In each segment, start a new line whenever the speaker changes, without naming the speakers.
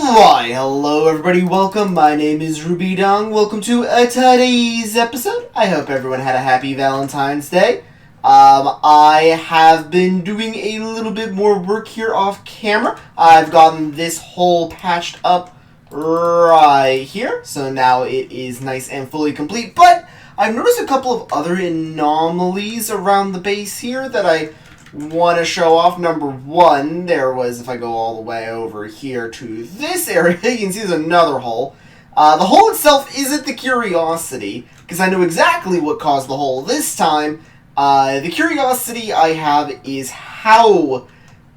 Alright, hello everybody, welcome. My name is Rubydung. Welcome to today's episode. I hope everyone had a happy Valentine's Day. I have been doing a little bit more work here off camera. I've gotten this hole patched up right here, so now it is nice and fully complete. But I've noticed a couple of other anomalies around the base here that I want to show off. Number one, there was, if I go all the way over here to this area, you can see there's another hole. The hole itself isn't the curiosity, because I know exactly what caused the hole this time. The curiosity I have is how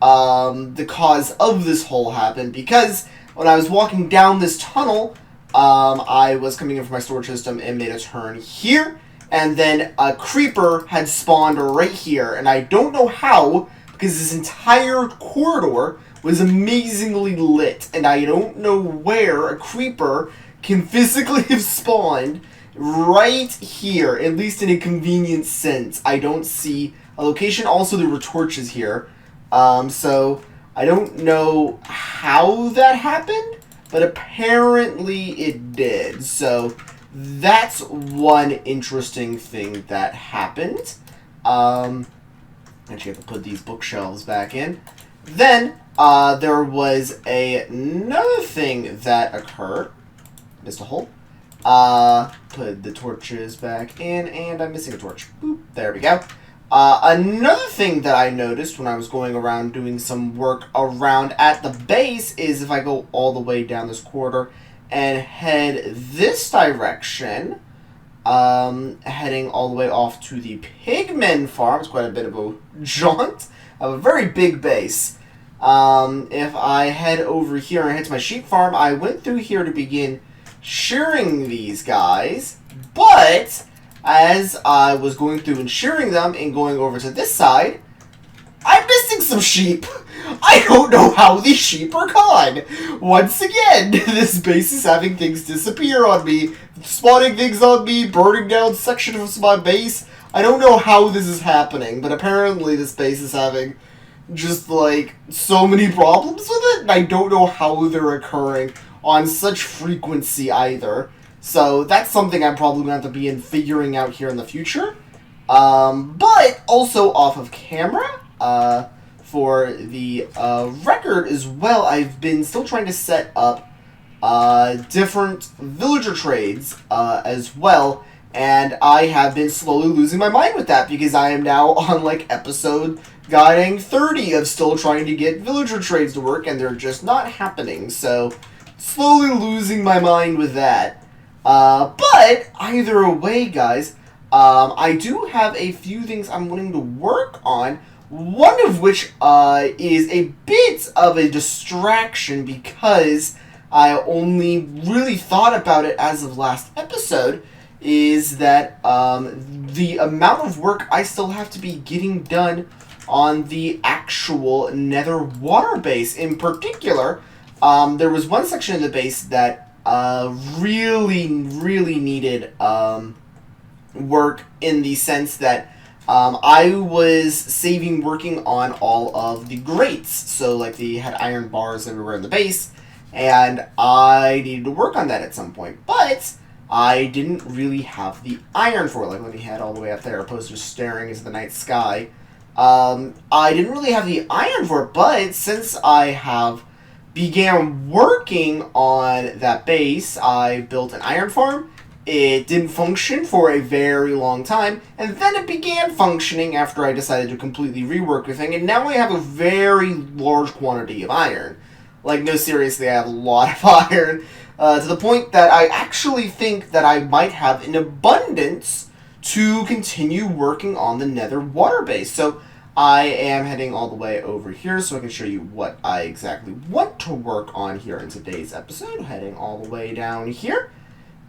the cause of this hole happened, because when I was walking down this tunnel, I was coming in from my storage system and made a turn here. And then a creeper had spawned right here, and I don't know how, because this entire corridor was amazingly lit, and I don't know where a creeper can physically have spawned right here, at least in a convenient sense. I don't see a location. Also, there were torches here, so I don't know how that happened, but apparently it did, so that's one interesting thing that happened. Actually, have to put these bookshelves back in. Then, there was another thing that occurred. Missed a hole. Put the torches back in, and I'm missing a torch. Boop, there we go. Another thing that I noticed when I was going around doing some work around at the base is if I go all the way down this corridor and head this direction, heading all the way off to the Pigmen farm. It's quite a bit of a jaunt. I have a very big base. If I head over here and head to my sheep farm, I went through here to begin shearing these guys, but as I was going through and shearing them and going over to this side, I'm missing some sheep. I don't know how these sheep are gone. Once again, this base is having things disappear on me, spawning things on me, burning down sections of my base. I don't know how this is happening, but apparently this base is having just, like, so many problems with it, and I don't know how they're occurring on such frequency either. So that's something I'm probably going to have to be figuring out here in the future. But also off of camera, for the record as well, I've been still trying to set up different villager trades as well, and I have been slowly losing my mind with that because I am now on like episode guiding 30 of still trying to get villager trades to work, and they're just not happening, so slowly losing my mind with that. But either way, guys, I do have a few things I'm wanting to work on. One of which is a bit of a distraction because I only really thought about it as of last episode, is that the amount of work I still have to be getting done on the actual nether water base. In particular, there was one section of the base that really needed work in the sense that I was saving working on all of the grates, so like they had iron bars everywhere in the base, and I needed to work on that at some point, but I didn't really have the iron for it, like when he had all the way up there, opposed to just staring into the night sky. I didn't really have the iron for it, but since I have began working on that base, I built an iron farm. It didn't function for a very long time, and then it began functioning after I decided to completely rework everything, and now I have a very large quantity of iron. Like, no, seriously, I have a lot of iron, to the point that I actually think that I might have an abundance to continue working on the nether water base. So I am heading all the way over here so I can show you what I exactly want to work on here in today's episode. Heading all the way down here.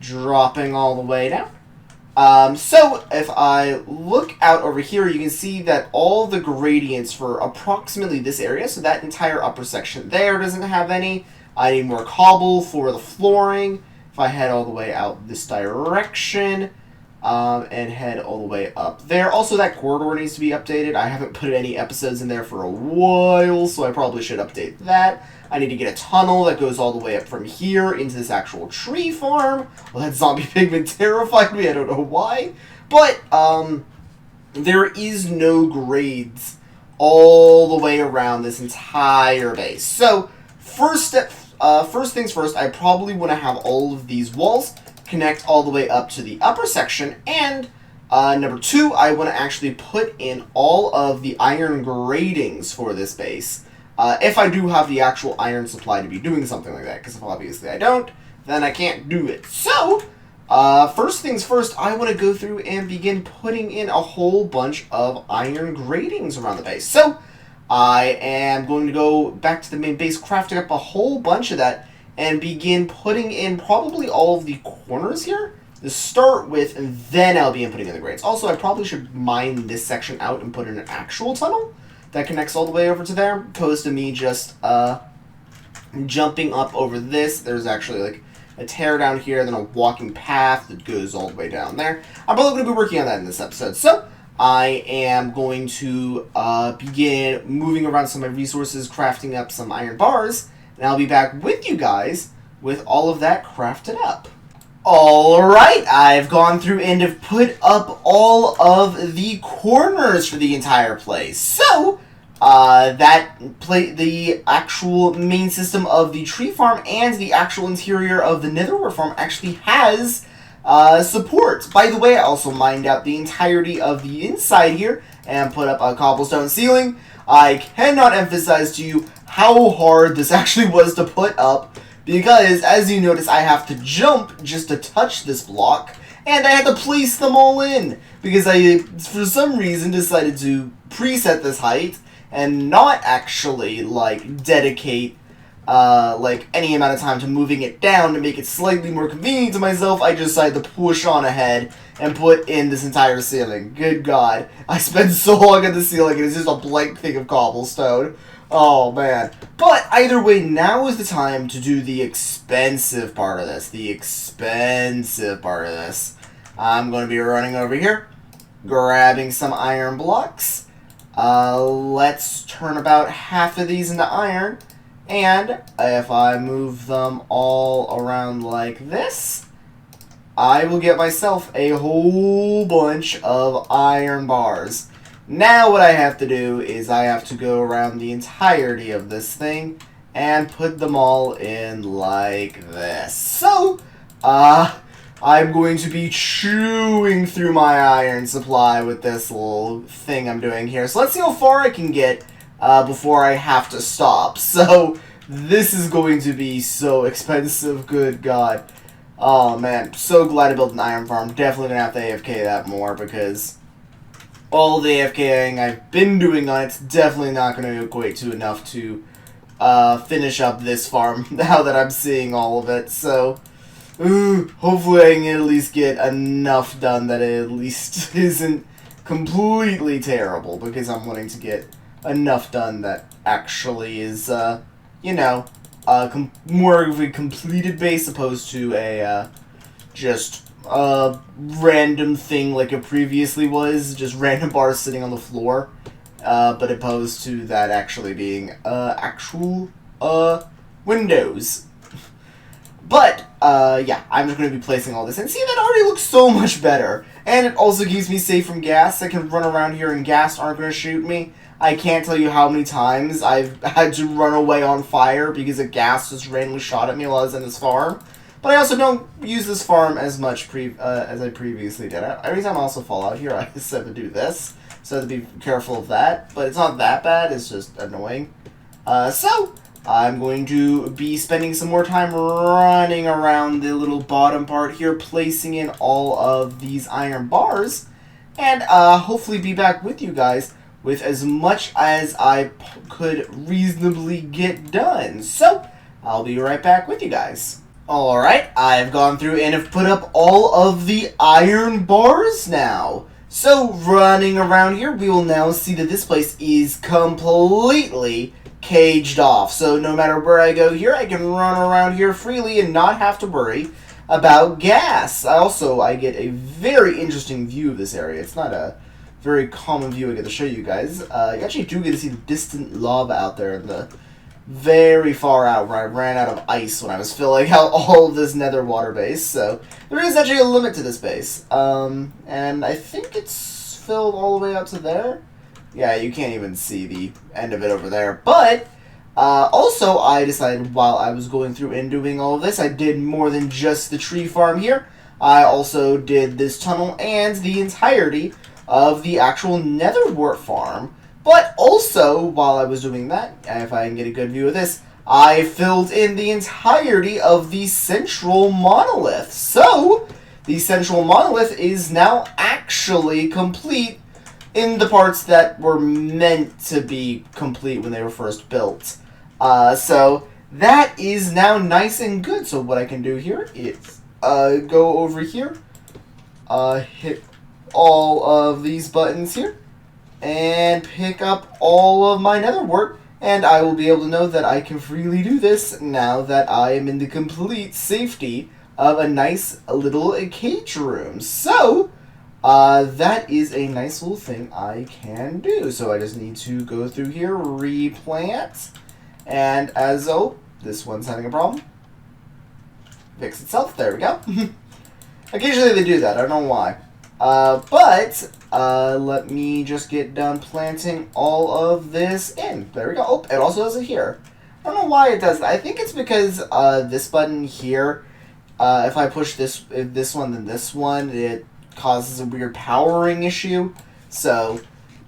Dropping all the way down. So if I look out over here, you can see that all the gradients for approximately this area, so that entire upper section there doesn't have any. I need more cobble for the flooring. If I head all the way out this direction, and head all the way up there. Also, that corridor needs to be updated. I haven't put any episodes in there for a while, so I probably should update that. I need to get a tunnel that goes all the way up from here into this actual tree farm. Well, that zombie pigment terrified me. I don't know why. But, there is no grades all the way around this entire base. So, first things first, I probably want to have all of these walls connect all the way up to the upper section, and number 2, I want to actually put in all of the iron gratings for this base, if I do have the actual iron supply to be doing something like that, because if obviously I don't, then I can't do it. So, first things first, I want to go through and begin putting in a whole bunch of iron gratings around the base. So, I am going to go back to the main base, crafting up a whole bunch of that, and begin putting in probably all of the corners here to start with, and then I'll be inputting in the grades. Also, I probably should mine this section out and put in an actual tunnel that connects all the way over to there, opposed to me just jumping up over this. There's actually like a tear down here, then a walking path that goes all the way down there. I'm probably going to be working on that in this episode. So, I am going to begin moving around some of my resources, crafting up some iron bars, and I'll be back with you guys with all of that crafted up. Alright, I've gone through and have put up all of the corners for the entire place. So, the actual main system of the tree farm and the actual interior of the netherworld farm actually has support. By the way, I also mined out the entirety of the inside here and put up a cobblestone ceiling. I cannot emphasize to you how hard this actually was to put up, because as you notice, I have to jump just to touch this block, and I had to place them all in, because I, for some reason, decided to preset this height and not actually, like, dedicate like any amount of time to moving it down to make it slightly more convenient to myself. I just decided to push on ahead and put in this entire ceiling. Good God. I spent so long on the ceiling and it's just a blank thing of cobblestone. Oh, man. But either way, now is the time to do the expensive part of this. I'm going to be running over here, grabbing some iron blocks. Let's turn about half of these into iron. And if I move them all around like this, I will get myself a whole bunch of iron bars. Now what I have to do is I have to go around the entirety of this thing and put them all in like this. So, I'm going to be chewing through my iron supply with this little thing I'm doing here. So let's see how far I can get before I have to stop. So, this is going to be so expensive, good God. Oh, man, so glad I built an iron farm. Definitely going to have to AFK that more, because all the AFKing I've been doing on it's definitely not going to equate to enough to finish up this farm now that I'm seeing all of it. So, hopefully I can at least get enough done that it at least isn't completely terrible, because I'm wanting to get enough done that actually is, you know, more of a completed base opposed to a, just a random thing like it previously was, just random bars sitting on the floor, but opposed to that actually being, actual, windows. But, yeah, I'm just going to be placing all this. And see, that already looks so much better. And it also keeps me safe from gas. I can run around here and gas aren't going to shoot me. I can't tell you how many times I've had to run away on fire because a gas just randomly shot at me while I was in this farm. But I also don't use this farm as much as I previously did. Every time I also fall out here, I just have to do this. So I have to be careful of that. But it's not that bad, it's just annoying. So, I'm going to be spending some more time running around the little bottom part here, placing in all of these iron bars, and hopefully be back with you guys with as much as I could reasonably get done. So, I'll be right back with you guys. Alright, I've gone through and have put up all of the iron bars now. So, running around here, we will now see that this place is completely caged off. So no matter where I go here, I can run around here freely and not have to worry. about gas. I get a very interesting view of this area. It's not a very common view I get to show you guys. You actually do get to see the distant lava out there in the very far out where I ran out of ice when I was filling out all of this nether water base. So there is actually a limit to this base. And I think it's filled all the way up to there. Yeah, you can't even see the end of it over there. But also, I decided while I was going through and doing all of this, I did more than just the tree farm here. I also did this tunnel and the entirety of the actual nether wart farm. But also, while I was doing that, if I can get a good view of this, I filled in the entirety of the central monolith. So, the central monolith is now actually complete in the parts that were meant to be complete when they were first built. So, that is now nice and good. So, what I can do here is go over here, hit all of these buttons here, and pick up all of my nether wart, and I will be able to know that I can freely do this now that I am in the complete safety of a nice little cage room. So, that is a nice little thing I can do. So I just need to go through here, replant, and this one's having a problem. Fix itself, there we go. Occasionally they do that, I don't know why. Let me just get done planting all of this in. There we go. Oh, it also does it here. I don't know why it does that. I think it's because this button here, if I push this one, then this one, it causes a weird powering issue. So,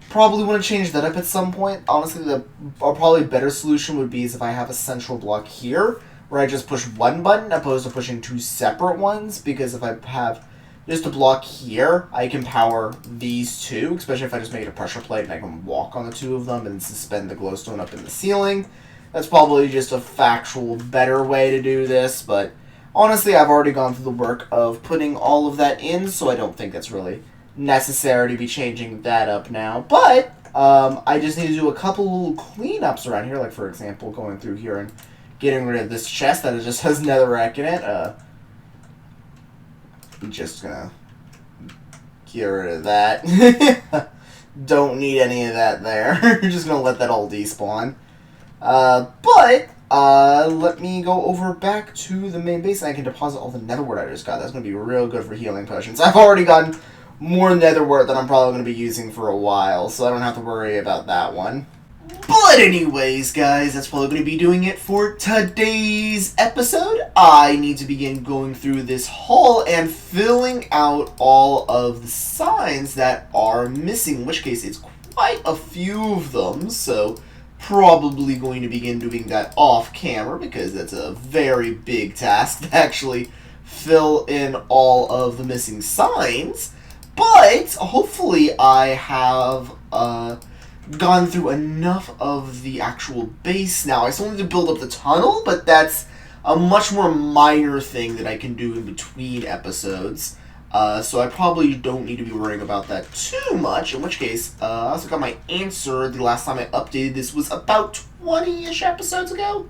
probably want to change that up at some point. Honestly, a probably better solution would be is if I have a central block here, where I just push one button opposed to pushing two separate ones, because if I have just a block here, I can power these two, especially if I just make it a pressure plate and I can walk on the two of them and suspend the glowstone up in the ceiling. That's probably just a factual better way to do this, but honestly, I've already gone through the work of putting all of that in, so I don't think that's really necessary to be changing that up now. But I just need to do a couple little cleanups around here, like for example, going through here and getting rid of this chest that just has netherrack in it. I'm just gonna get rid of that. Don't need any of that there. You're just gonna let that all despawn. Let me go over back to the main base and I can deposit all the nether wart I just got. That's gonna be real good for healing potions. I've already gotten more nether wart than I'm probably gonna be using for a while, so I don't have to worry about that one. But anyways, guys, that's probably going to be doing it for today's episode. I need to begin going through this haul and filling out all of the signs that are missing, in which case it's quite a few of them, so probably going to begin doing that off camera because that's a very big task to actually fill in all of the missing signs. But hopefully I have gone through enough of the actual base now. I still need to build up the tunnel, but that's a much more minor thing that I can do in between episodes. So I probably don't need to be worrying about that too much, in which case, I also got my answer the last time I updated this was about 20-ish episodes ago.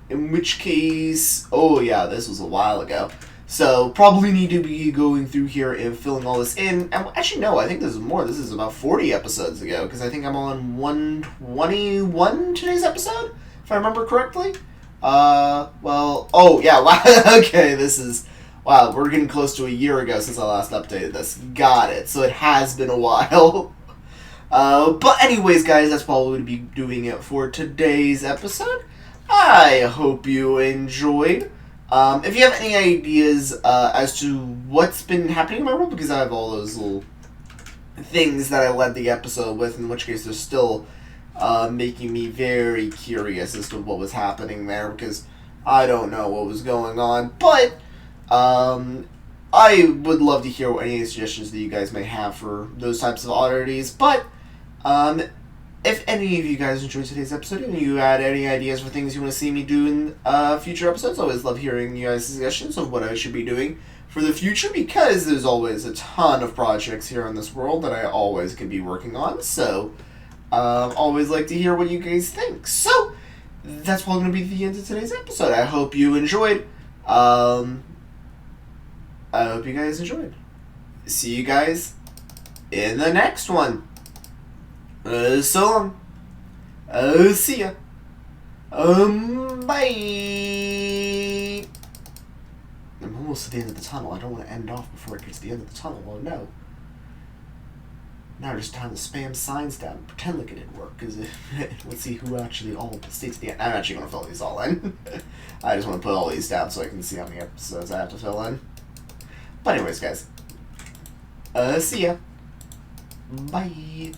In which case, oh yeah, this was a while ago. So, probably need to be going through here and filling all this in. And actually, no, I think this is more. This is about 40 episodes ago, because I think I'm on 121 today's episode, if I remember correctly. Oh, yeah, wow, okay, wow, we're getting close to a year ago since I last updated this. Got it. So, it has been a while. But anyways, guys, that's probably going to be doing it for today's episode. I hope you enjoyed. If you have any ideas as to what's been happening in my world, because I have all those little things that I led the episode with, in which case they're still making me very curious as to what was happening there, because I don't know what was going on. But I would love to hear any suggestions that you guys may have for those types of oddities. But if any of you guys enjoyed today's episode and you had any ideas for things you want to see me do in future episodes, I always love hearing you guys' suggestions of what I should be doing for the future, because there's always a ton of projects here in this world that I always can be working on. So, always like to hear what you guys think. So, that's probably going to be the end of today's episode. I hope you enjoyed. I hope you guys enjoyed. See you guys in the next one. So long. See ya. Bye. I'm almost at the end of the tunnel. I don't want to end off before it gets to the end of the tunnel. Oh no. Now just time to spam signs down and pretend like it didn't work. Because let's see who actually all stays at the end. I'm actually going to fill these all in. I just want to put all these down so I can see how many episodes I have to fill in. But anyways, guys. See ya. Bye.